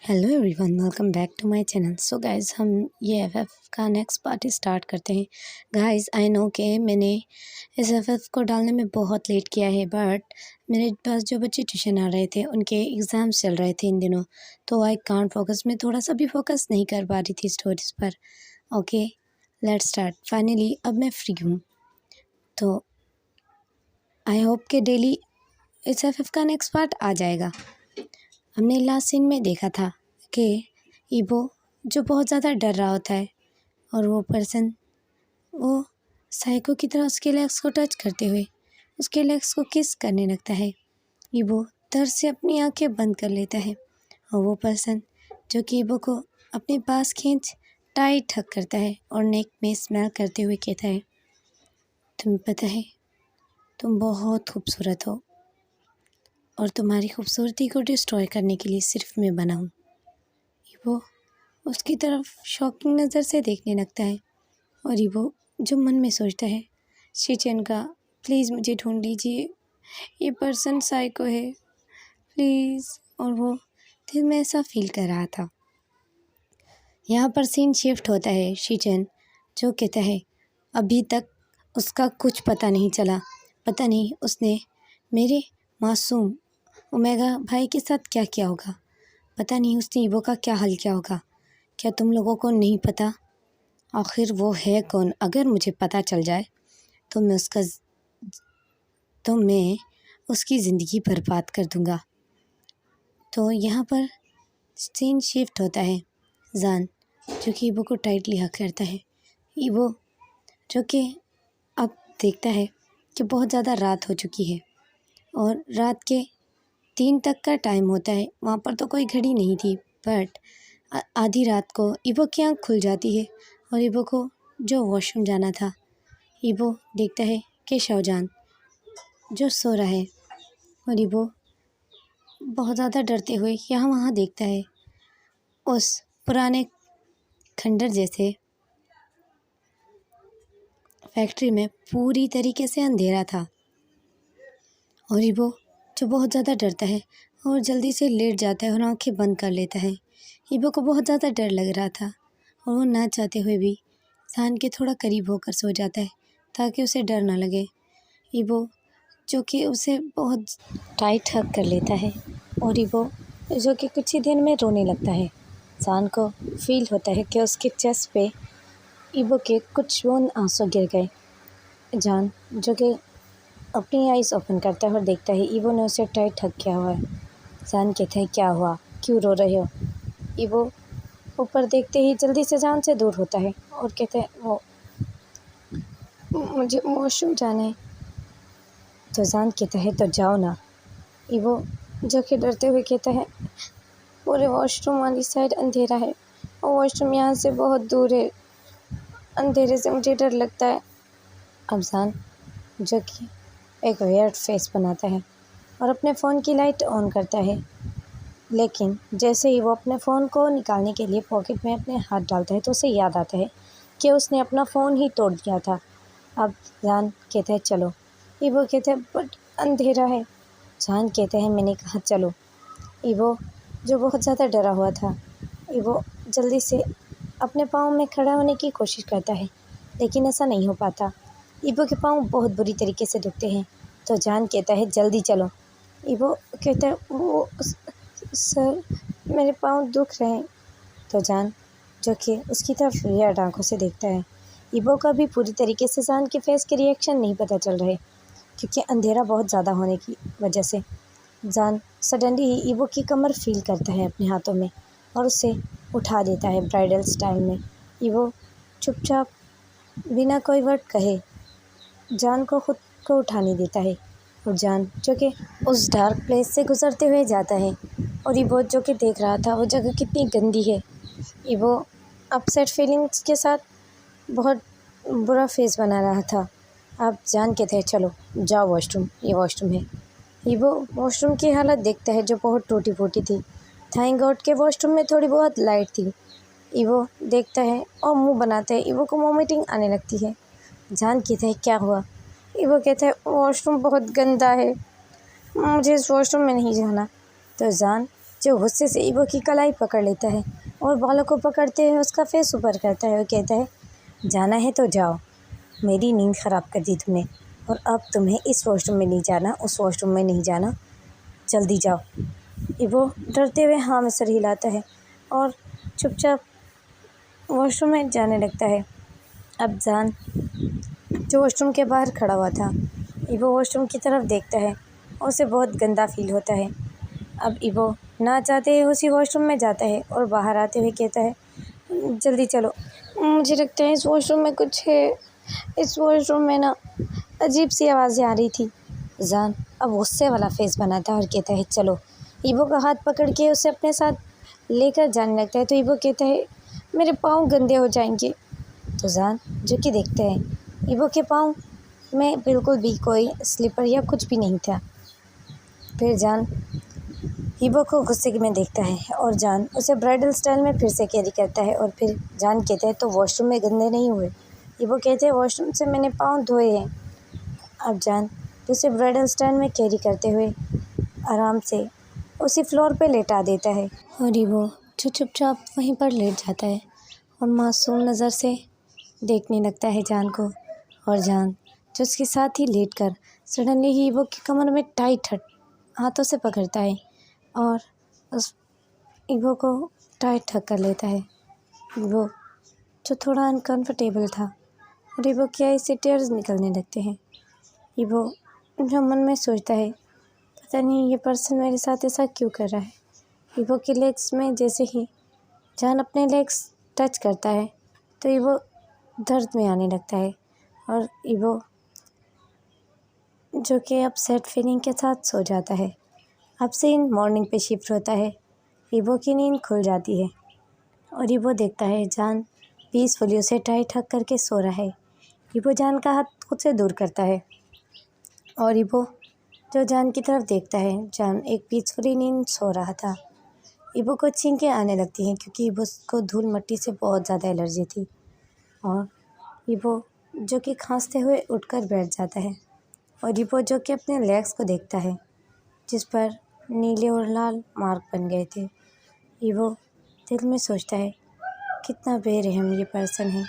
Hello everyone, welcome back to my channel. So guys, हम ये FF का next part start करते हैं। गाइज़, आई नो कि मैंने इस एफएफ को डालने में बहुत लेट किया है, बट मेरे पास जो बच्चे ट्यूशन आ रहे थे उनके एग्ज़ाम्स चल रहे थे इन दिनों, तो आई कांट फोकस। मैं थोड़ा सा भी फोकस नहीं कर पा रही थी स्टोरीज़ पर। Okay, let's start. फाइनली अब मैं फ्री हूँ, तो आई होप कि डेली इस एफएफ का नेक्स्ट पार्ट आ जाएगा। हमने लास्ट सीन में देखा था कि ईबो जो बहुत ज़्यादा डर रहा होता है और वो पर्सन वो साइको की तरह उसके लेग्स को टच करते हुए उसके लेग्स को किस करने लगता है। ईबो डर से अपनी आंखें बंद कर लेता है और वो पर्सन जो कि ईबो को अपने पास खींच टाइट हक करता है और नेक में स्मेल करते हुए कहता है, तुम्हें पता है तुम बहुत खूबसूरत हो और तुम्हारी खूबसूरती को डिस्ट्रॉय करने के लिए सिर्फ मैं बना हूँ। ईबो उसकी तरफ शॉकिंग नज़र से देखने लगता है और ईबो जो मन में सोचता है, शिचेन का प्लीज़ मुझे ढूंढ लीजिए, ये पर्सन साइको है प्लीज़। और वो दिल में ऐसा फील कर रहा था। यहाँ पर सीन शिफ्ट होता है। शिचेन जो कहता है अभी तक उसका कुछ पता नहीं चला, पता नहीं उसने मेरे मासूम ओमेगा भाई के साथ क्या किया होगा, पता नहीं उसने ईबो का क्या हाल किया होगा। क्या तुम लोगों को नहीं पता आखिर वो है कौन? अगर मुझे पता चल जाए तो मैं उसकी ज़िंदगी बर्बाद कर दूंगा। तो यहाँ पर सीन शिफ्ट होता है। जान जो कि ईबो को टाइटली हक करता है। ईबो जो कि अब देखता है कि बहुत ज़्यादा रात हो चुकी है और रात के 3 तक का टाइम होता है। वहाँ पर तो कोई घड़ी नहीं थी, बट आधी रात को ईबो की आँख खुल जाती है और ईबो को जो वॉशरूम जाना था, ईबो देखता है कि शाओजान जो सो रहा है और ईबो बहुत ज़्यादा डरते हुए यहाँ वहाँ देखता है। उस पुराने खंडर जैसे फैक्ट्री में पूरी तरीके से अंधेरा था और ईबो जो बहुत ज़्यादा डरता है और जल्दी से लेट जाता है और आंखें बंद कर लेता है। ईबो को बहुत ज़्यादा डर लग रहा था और वो ना चाहते हुए भी जान के थोड़ा करीब होकर सो जाता है ताकि उसे डर ना लगे। ईबो जो कि उसे बहुत टाइट हग कर लेता है और ईबो जो कि कुछ ही देर में रोने लगता है। जान को फील होता है कि उसके चेस्ट पे ईबो के कुछ बूंद आंसू गिर गए। जान जो कि अपनी आइज़ ओपन करता है और देखता है ईबो ने उसे टाइट हग किया हुआ है। जान कहता है क्या हुआ, क्यों रो रहे हो? ईबो ऊपर देखते ही जल्दी से जान से दूर होता है और कहता है वो मुझे वॉशरूम जाना है। तो जान कहता है तो जाओ ना। ईबो जो कि डरते हुए कहता है पूरे वॉशरूम वाली साइड अंधेरा है और वॉशरूम यहाँ से बहुत दूर है, अंधेरे से मुझे डर लगता है। अब जान जो कि एक वियर्ड फेस बनाता है और अपने फ़ोन की लाइट ऑन करता है, लेकिन जैसे ही वो अपने फ़ोन को निकालने के लिए पॉकेट में अपने हाथ डालता है तो उसे याद आता है कि उसने अपना फ़ोन ही तोड़ दिया था। अब जान कहता है चलो। ईबो कहता है बट अंधेरा है। जान कहता है मैंने कहा चलो। ईबो जो बहुत ज़्यादा डरा हुआ था, ईबो जल्दी से अपने पाँव में खड़ा होने की कोशिश करता है, लेकिन ऐसा नहीं हो पाता। ईबो के पाँव बहुत बुरी तरीके से दुखते हैं। तो जान कहता है जल्दी चलो। ईबो कहता है वो सर मेरे पाँव दुख रहे हैं। तो जान जो कि उसकी तरफ वियर्ड आंखों से देखता है। ईबो का भी पूरी तरीके से जान के फेस के रिएक्शन नहीं पता चल रहे, क्योंकि अंधेरा बहुत ज़्यादा होने की वजह से। जान सडनली ही ईबो की कमर फील करता है अपने हाथों में और उसे उठा देता है ब्राइडल स्टाइल में। ईबो चुपचाप बिना कोई वर्ड कहे जान को खुद को उठाने देता है और जान जो कि उस डार्क प्लेस से गुजरते हुए जाता है और ईबो जो कि देख रहा था वो जगह कितनी गंदी है। ईबो अपसेट फीलिंग्स के साथ बहुत बुरा फेस बना रहा था। अब जान कहते हैं चलो जाओ वॉशरूम, ये वॉशरूम है। ईबो वॉशरूम की हालत देखता है जो बहुत टूटी फूटी थी। थैंक गॉड के वॉशरूम में थोड़ी बहुत लाइट थी। ईबो देखता है और मुंह बनाता है। ईबो को वॉमिटिंग आने लगती है। जान कहता है क्या हुआ? ईबो कहता है वॉशरूम बहुत गंदा है, मुझे इस वॉशरूम में नहीं जाना। तो जान जो गुस्से से ईवो की कलाई पकड़ लेता है और बालों को पकड़ते हुए उसका फेस ऊपर करता है और कहता है, जाना है तो जाओ, मेरी नींद ख़राब कर दी तुमने, और अब तुम्हें इस वॉशरूम में नहीं जाना, उस वॉशरूम में नहीं जाना, जल्दी जाओ। ईवो डरते हुए हाँ में सर हिलाता है और चुपचाप वॉशरूम में जाने लगता है। अब जान जो वॉशरूम के बाहर खड़ा हुआ था, ईवो वॉशरूम की तरफ देखता है और उसे बहुत गंदा फील होता है। अब ईवो ना चाहते उसी वॉशरूम में जाता है और बाहर आते हुए कहता है, जल्दी चलो, मुझे लगता है इस वॉशरूम में कुछ है, इस वॉशरूम में ना अजीब सी आवाज़ें आ रही थी। जान अब गुस्से वाला फेस बनाता है और कहता है, चलो। ईवो का हाथ पकड़ के उसे अपने साथ लेकर जाने लगता है तो ईवो कहता है, मेरे पाँव गंदे हो जाएंगे। तो जान जो कि देखते हैं ईवो के पाँव में बिल्कुल भी कोई स्लीपर या कुछ भी नहीं था। फिर जान ईवो को गुस्से में देखता है और जान उसे ब्राइडल स्टाइल में फिर से कैरी करता है और फिर जान कहता है, तो वॉशरूम में गंदे नहीं हुए? ईवो कहते हैं, वॉशरूम से मैंने पाँव धोए हैं। अब जान उसे ब्राइडल स्टाइल में कैरी करते हुए आराम से उसी फ्लोर पे लेटा देता है और ईवो जो चुपचाप वहीं पर लेट जाता है और मासूम नज़र से देखने लगता है जान को। और जान जो उसके साथ ही लेटकर सडनली ही ईवो की कमर में टाइट हाथों से पकड़ता है और उस ईवो को टाइट हक कर लेता है। ईवो जो थोड़ा अनकंफर्टेबल था और ईवो की आई से टीयर्स निकलने लगते हैं। ईवो जो मन में सोचता है, पता नहीं ये पर्सन मेरे साथ ऐसा क्यों कर रहा है। ईवो के लेग्स में जैसे ही जान अपने लेग्स टच करता है तो ईवो दर्द में आने लगता है और ईवो जो कि अब सैड फीलिंग के साथ सो जाता है। अब सीन मॉर्निंग पे शिफ्ट होता है। ईवो की नींद खुल जाती है और ईवो देखता है जान पीसफुली उसे टाइट हक करके सो रहा है। ईवो जान का हाथ खुद से दूर करता है और ईवो जो जान की तरफ देखता है, जान एक पीसफुली नींद सो रहा था। ईवो को छींकें आने लगती हैं क्योंकि ईवो को धूल मिट्टी से बहुत ज़्यादा एलर्जी थी और ईवो जो कि खांसते हुए उठकर बैठ जाता है और ईवो जो कि अपने लेग्स को देखता है जिस पर नीले और लाल मार्क बन गए थे। ईवो दिल में सोचता है, कितना बेरहम ये पर्सन है,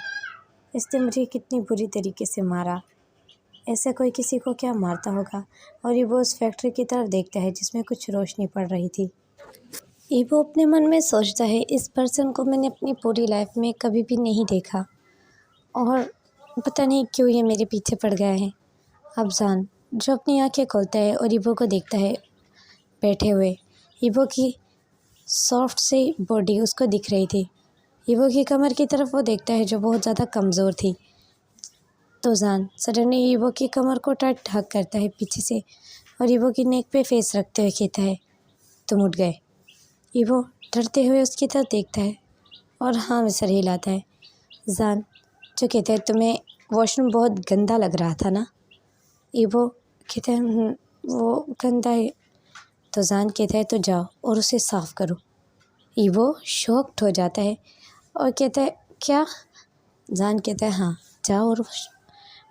इसने मुझे कितनी बुरी तरीके से मारा, ऐसे कोई किसी को क्या मारता होगा। और ईवो उस फैक्ट्री की तरफ देखता है जिसमें कुछ रोशनी पड़ रही थी। ईवो अपने मन में सोचता है, इस पर्सन को मैंने अपनी पूरी लाइफ में कभी भी नहीं देखा और पता नहीं क्यों ये मेरे पीछे पड़ गया है। अब जान जो अपनी आंखें खोलता है और ईवो को देखता है बैठे हुए, ईवो की सॉफ्ट सी बॉडी उसको दिख रही थी। ईवो की कमर की तरफ वो देखता है जो बहुत ज़्यादा कमज़ोर थी। तो जान सडनली ईवो की कमर को टाइट हक करता है पीछे से और ईवो की नेक पे फेस रखते हुए कहता है, तुम उठ गए। ईवो डरते हुए उसकी तरफ देखता है और हाँ में सर हिलाता है। जान जो कहते हैं, तुम्हें वॉशरूम बहुत गंदा लग रहा था ना? ईवो कहते हैं, वो गंदा है। तो जान कहता है, तो जाओ और उसे साफ़ करो। ईवो शॉक्ड हो जाता है और कहता है, क्या? जान कहता है, हाँ जाओ और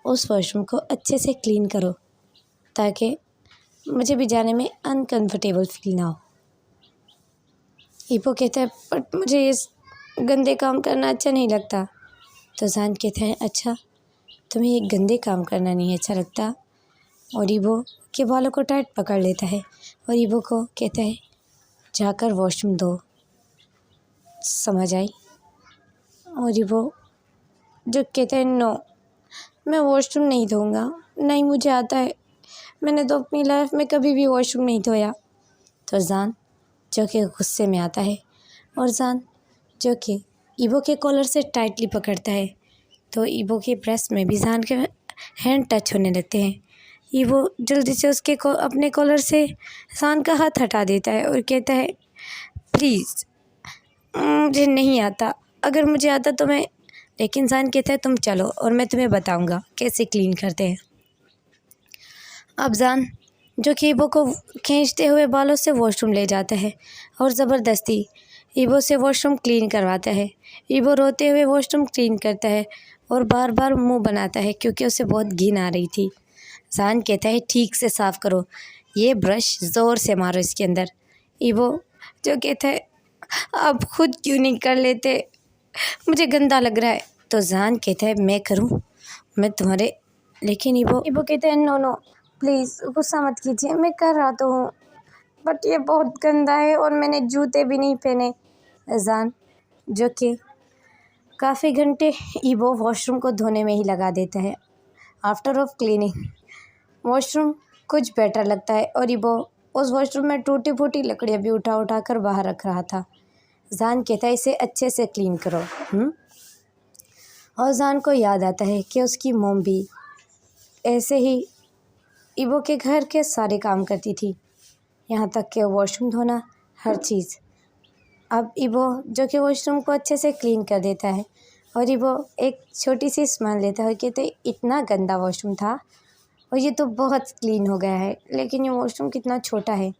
उस वॉशरूम को अच्छे से क्लीन करो ताकि मुझे भी जाने में अनकंफर्टेबल फील ना हो। ईवो कहता है, बट मुझे इस गंदे काम करना अच्छा नहीं लगता। तो जान कहता है, अच्छा तुम्हें ये गंदे काम करना नहीं अच्छा लगता? और ईवो के बालों को टाइट पकड़ लेता है और ईवो को कहता है, जाकर वॉशरूम दो, समझ आई? और ईवो जो कहता है, नो मैं वॉशरूम नहीं धोऊंगा, नहीं मुझे आता है, मैंने तो अपनी लाइफ में कभी भी वॉशरूम नहीं धोया। तो जान जो कि गुस्से में आता है और जान जो कि ईवो के कॉलर से टाइटली पकड़ता है तो ईवो के ब्रेस्ट में भी जान के हैंड टच होने लगते हैं। ईवो जल्दी से उसके अपने कॉलर से जान का हाथ हटा देता है और कहता है, प्लीज़ मुझे नहीं आता, अगर मुझे आता तो मैं। लेकिन जान कहता है, तुम चलो और मैं तुम्हें बताऊंगा कैसे क्लीन करते हैं। अब जान जो कि ईवो को खींचते हुए बालों से वॉशरूम ले जाता है और ज़बरदस्ती ईवो से वॉशरूम क्लीन करवाता है। ईवो रोते हुए वॉशरूम क्लीन करता है और बार बार मुंह बनाता है क्योंकि उसे बहुत घिन आ रही थी। जान कहता है, ठीक से साफ़ करो, ये ब्रश ज़ोर से मारो इसके अंदर। ईवो जो कहता है आप खुद क्यों नहीं कर लेते, मुझे गंदा लग रहा है। तो जान कहता है मैं करूं, मैं तुम्हारे, लेकिन इबो कहता है नो नो प्लीज़ गुस्सा मत कीजिए, मैं कर रहा तो हूँ, बट ये बहुत गंदा है और मैंने जूते भी नहीं पहने। जान जो कि काफ़ी घंटे इबो वॉशरूम को धोने में ही लगा देता है। आफ्टर ऑफ क्लीनिंग वॉशरूम कुछ बेटर लगता है और इबो उस वॉशरूम में टूटी फूटी लकड़ियाँ भी उठा उठा कर बाहर रख रहा था। जान कहता है इसे अच्छे से क्लीन करो। और जान को याद आता है कि उसकी मॉम भी ऐसे ही इबो के घर के सारे काम करती थी, यहाँ तक कि वॉशरूम धोना, हर चीज़। अब इबो जो कि वॉशरूम को अच्छे से क्लीन कर देता है और इबो एक छोटी सी स्माइल लेता है, कहते इतना गंदा वॉशरूम था और ये तो बहुत क्लीन हो गया है, लेकिन ये वॉशरूम कितना छोटा है,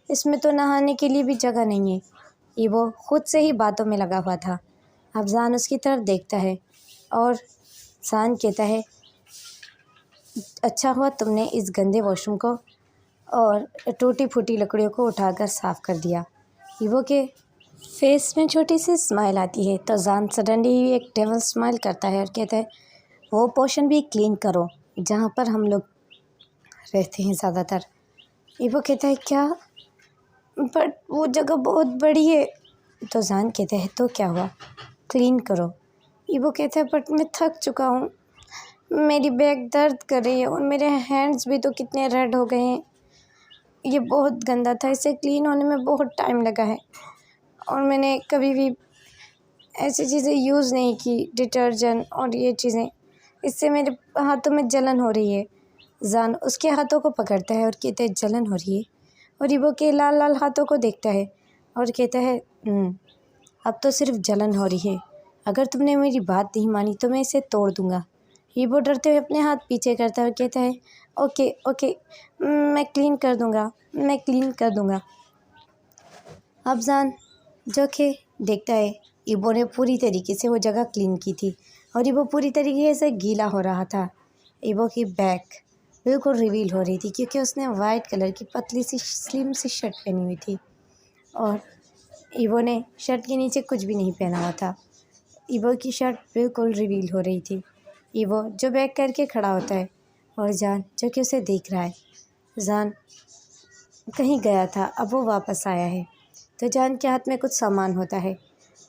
इसमें तो नहाने के लिए भी जगह नहीं है। इबो खुद से ही बातों में लगा हुआ था। अब जान उसकी तरफ देखता है और जान कहता है अच्छा हुआ तुमने इस गंदे वॉशरूम को और टूटी फूटी लकड़ियों को उठाकर साफ़ कर दिया। इबो के फेस में छोटी सी स्माइल आती है तो जान सडनली एक डेविल स्माइल करता है और कहता है वो पोर्शन भी क्लीन करो जहाँ पर हम लोग रहते हैं ज़्यादातर। इबो कहता है क्या, बट वो जगह बहुत बड़ी है। तो जान कहता है तो क्या हुआ, क्लीन करो। इबो कहता है बट मैं थक चुका हूँ, मेरी बैक दर्द कर रही है और मेरे हैंड्स भी तो कितने रेड हो गए हैं, ये बहुत गंदा था, इसे क्लीन होने में बहुत टाइम लगा है और मैंने कभी भी ऐसी चीज़ें यूज़ नहीं की, डिटर्जेंट और ये चीज़ें, इससे मेरे हाथों में जलन हो रही है। जान उसके हाथों को पकड़ता है और कहता है जलन हो रही है, और इबो के लाल लाल हाथों को देखता है और कहता है अब तो सिर्फ जलन हो रही है, अगर तुमने मेरी बात नहीं मानी तो मैं इसे तोड़ दूँगा। इबो डरते हुए अपने हाथ पीछे करता है और कहता है ओके ओके मैं क्लीन कर दूँगा, मैं क्लीन कर दूँगा। अब जान जो कि देखता है इबो ने पूरी तरीके से वो जगह क्लीन की थी और इबो पूरी तरीके से गीला हो रहा था। इबो की बैक बिल्कुल रिवील हो रही थी क्योंकि उसने वाइट कलर की पतली सी स्लिम सी शर्ट पहनी हुई थी और इबो ने शर्ट के नीचे कुछ भी नहीं पहना हुआ था। इबो की शर्ट बिल्कुल रिवील हो रही थी। इबो जो बैक करके खड़ा होता है और जान जो कि उसे देख रहा है। जान कहीं गया था, अब वो वापस आया है तो जान के हाथ में कुछ सामान होता है।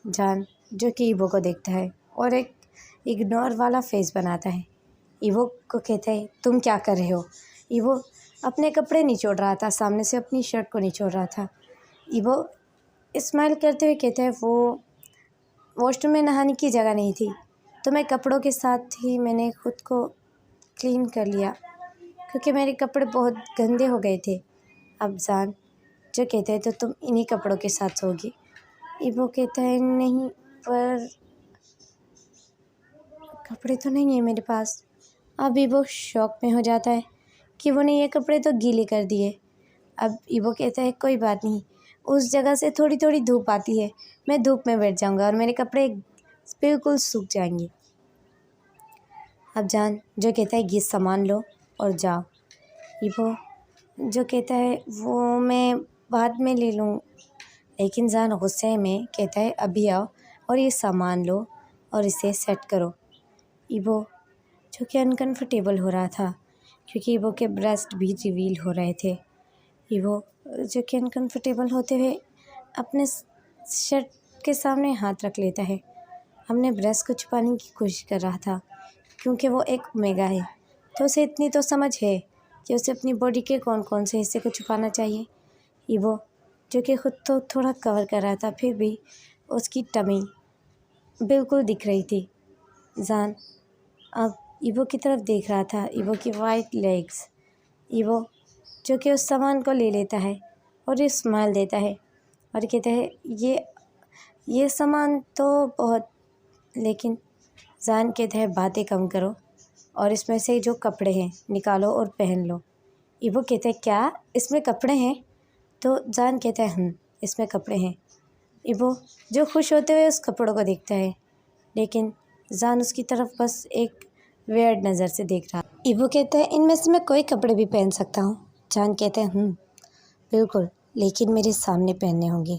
जान जो कि इबो को देखता है और एक इग्नोर वाला फेस बनाता है। इबो को कहता है तुम क्या कर रहे हो। इबो अपने कपड़े निचोड़ रहा था, सामने से अपनी शर्ट को निचोड़ रहा था। इबो स्माइल करते हुए कहता है वो वॉशरूम में नहाने की जगह नहीं थी तो मैं कपड़ों के साथ ही मैंने खुद को क्लीन कर लिया क्योंकि मेरे कपड़े बहुत गंदे हो गए थे। अब जान जो कहते हैं तो तुम इन्हीं कपड़ों के साथ सोगी। इबो कहता है नहीं पर कपड़े तो नहीं है मेरे पास। अब इबो शॉक में हो जाता है कि वो ने ये कपड़े तो गीले कर दिए। अब इबो कहता है कोई बात नहीं, उस जगह से थोड़ी थोड़ी धूप आती है, मैं धूप में बैठ जाऊंगा और मेरे कपड़े बिल्कुल सूख जाएंगे। अब जान जो कहता है ये सामान लो और जाओ। इबो जो कहता है वो मैं बाद में ले लूँ, लेकिन जान गुस्से में कहता है अभी आओ और ये सामान लो और इसे सेट करो। इबो जो कि अनकंफर्टेबल हो रहा था क्योंकि इबो के ब्रेस्ट भी रिवील हो रहे थे। इबो जो कि अनकंफर्टेबल होते हुए अपने शर्ट के सामने हाथ रख लेता है, अपने ब्रेस्ट को छुपाने की कोशिश कर रहा था क्योंकि वो एक ओमेगा है तो उसे इतनी तो समझ है कि उसे अपनी बॉडी के कौन कौन से हिस्से को छुपाना चाहिए। इबो जो कि खुद तो थोड़ा कवर कर रहा था फिर भी उसकी टमी बिल्कुल दिख रही थी। जान अब इबो की तरफ देख रहा था, इबो की वाइट लेग्स। इबो जो कि उस सामान को ले लेता है और ये स्माइल देता है और कहता है ये सामान तो बहुत, लेकिन जान कहता है बातें कम करो और इसमें से जो कपड़े हैं निकालो और पहन लो। इबो कहता है क्या इसमें कपड़े हैं। तो जान कहता है इसमें कपड़े हैं। इबो जो खुश होते हुए उस कपड़ों को देखता है, लेकिन जान उसकी तरफ बस एक वियर्ड नज़र से देख रहा। इबो कहता है इनमें से मैं कोई कपड़े भी पहन सकता हूँ। जान कहता है बिल्कुल, लेकिन मेरे सामने पहनने होंगे।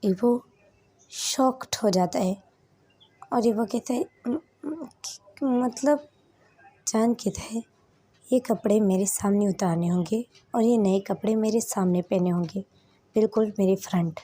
ایوو شاکڈ ہو جاتا ہے اور ایوو کہتا ہے مطلب جان کہتا ہے یہ کپڑے میرے سامنے اتارنے ہوں گے اور یہ نئے کپڑے میرے سامنے پہنے ہوں گے، بالکل میرے فرنٹ۔